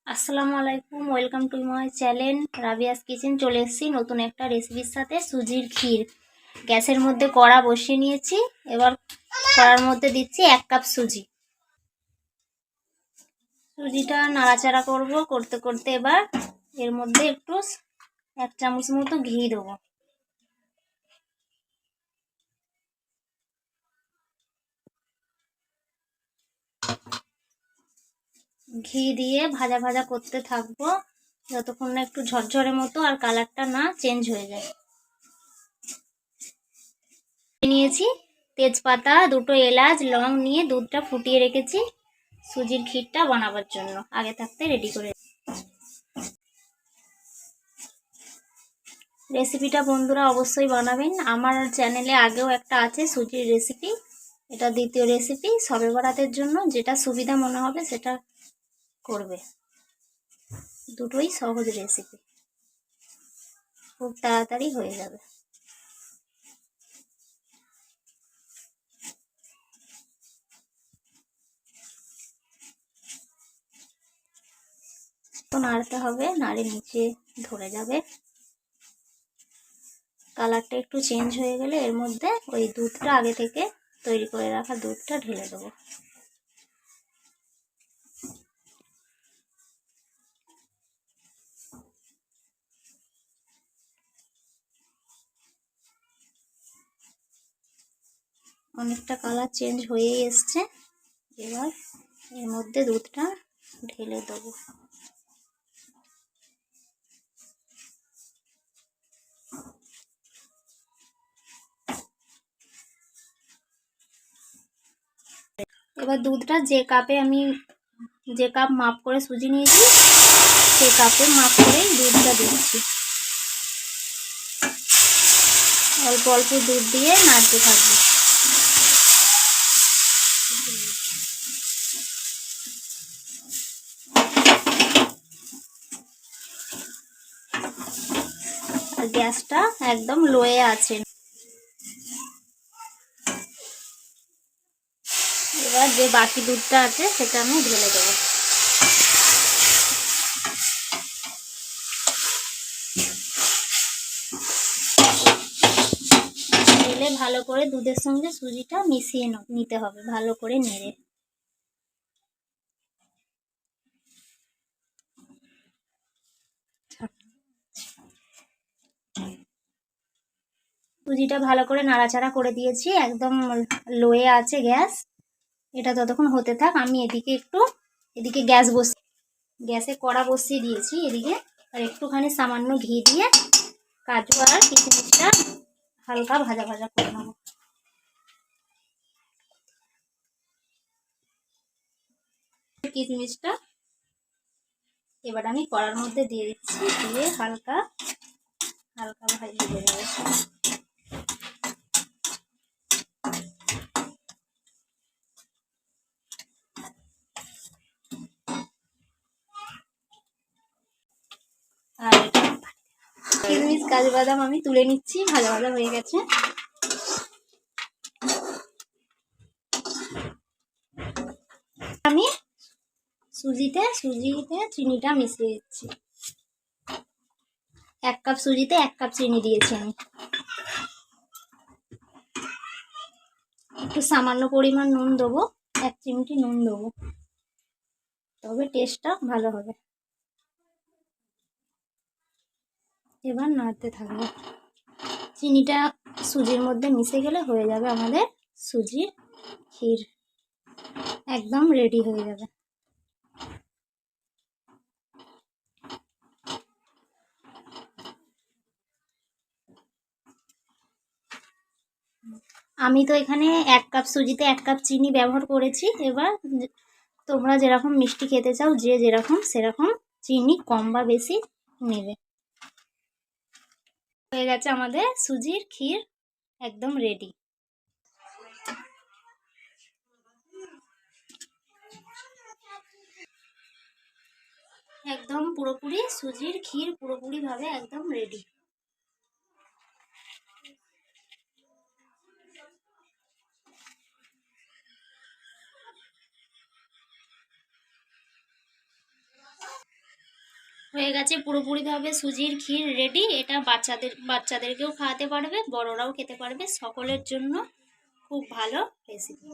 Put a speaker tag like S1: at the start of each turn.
S1: আসসালামু আলাইকুম, welcome to my channel Rabia's kitchen. চলে এসেছি নতুন একটা রেসিপির সাথে, সুজির ক্ষীর। গ্যাসের মধ্যে কড়া বসিয়ে নিয়েছি। এবার কড়ার মধ্যে দিচ্ছি 1 কাপ সুজি। সুজিটা নাড়াচাড়া করতে করতে এবার এর মধ্যে একটু 1 চামচ মতো ঘি দেবো। ঘি দিয়ে ভাজা ভাজা করতে থাকবো যতক্ষণ না একটু ঝরঝরে মতো আর কালারটা না চেঞ্জ হয়ে যায়। নিয়েছি তেজপাতা, 2টো এলাচ, লং নিয়ে দুধটা ফুটিয়ে রেখেছি সুজির ক্ষীরটা বানাবার জন্য, আগে থাকতে রেডি করে। রেসিপিটা বন্ধুরা অবশ্যই বানাবেন। আমার চ্যানেলে আগেও একটা আছে সুজির রেসিপি, এটা দ্বিতীয় রেসিপি। শবে বরাতের জন্য যেটা সুবিধা মনে হবে সেটা করবে। দুটোই সহজ রেসিপি, খুব তাড়াতাড়ি হয়ে যাবে। তো নাড়তে হবে, নাড়ে নিচে ধরে যাবে। কালারটা একটু চেঞ্জ হয়ে গেলে এর মধ্যে ওই দুধটা, আগে থেকে তৈরি করে রাখা দুধটা ঢেলে দেবো। অনেকটা কালার চেঞ্জ হয়ে এসছে। এবার এর মধ্যে দুধটা ঢেলে দেবো। এবার দুধটা যে কাপ মাপ করে সুজি নিয়েছি সেই কাপে মাপ করেই দুধটা দিচ্ছি। অল্প অল্প দুধ দিয়ে নাড়তে থাকবো। আর গ্যাসটা একদম লোয়ে আছে। এবার যে বাকি দুধটা আছে সেটা আমি ঢেলে দেবো। ঢেলে ভালো করে দুধের সঙ্গে সুজিটা মিশিয়ে নিতে হবে, ভালো করে নেড়ে। সুজিটা ভালো করে নাড়াচাড়া করে দিয়েছি, একদম লোয়ে আছে গ্যাস। এটা ততক্ষণ হতে থাক। আমি এদিকে গ্যাসে কড়া বসিয়ে দিয়েছি এদিকে। আর একটুখানি সামান্য ঘি দিয়ে কাজু আর কিশমিশটা হালকা ভাজা ভাজা করে নেবো। কিশমিশটা এবার আমি কড়ার মধ্যে দিয়ে দিচ্ছি, দিয়ে হালকা হালকা ভেজে নেবো। আর কিশমিশ কাজু বাদাম আমি তুলে নিচ্ছি, ভাজা ভাজা হয়ে গেছে। আমি সুজিতে চিনিটা মিশিয়ে দিচ্ছি। 1 কাপ সুজিতে 1 কাপ চিনি দিয়েছি আমি। একটু সামান্য পরিমাণ নুন দেবো, 1 চিমটি নুন দেবো, তবে টেস্টটা ভালো হবে। এবার নাড়তে থাকবো। চিনিটা সুজির মধ্যে মিশে গেলে হয়ে যাবে আমাদের সুজির ক্ষীর, একদম রেডি হয়ে যাবে। আমি তো এখানে 1 কাপ সুজিতে 1 কাপ চিনি ব্যবহার করেছি। এবার তোমরা যেরকম মিষ্টি খেতে চাও, যে যেরকম সেরকম চিনি কম বা বেশি নেবে। হয়ে গেছে আমাদের সুজির ক্ষীর, একদম রেডি। একদম পুরোপুরি সুজির ক্ষীর পুরোপুরি ভাবে একদম রেডি। হয়ে গেছে পুরোপুরিভাবে সুজির ক্ষীর রেডি। এটা বাচ্চাদেরকেও খাওয়াতে পারবে, বড়রাও খেতে পারবে, সকলের জন্য খুব ভালো রেসিপি।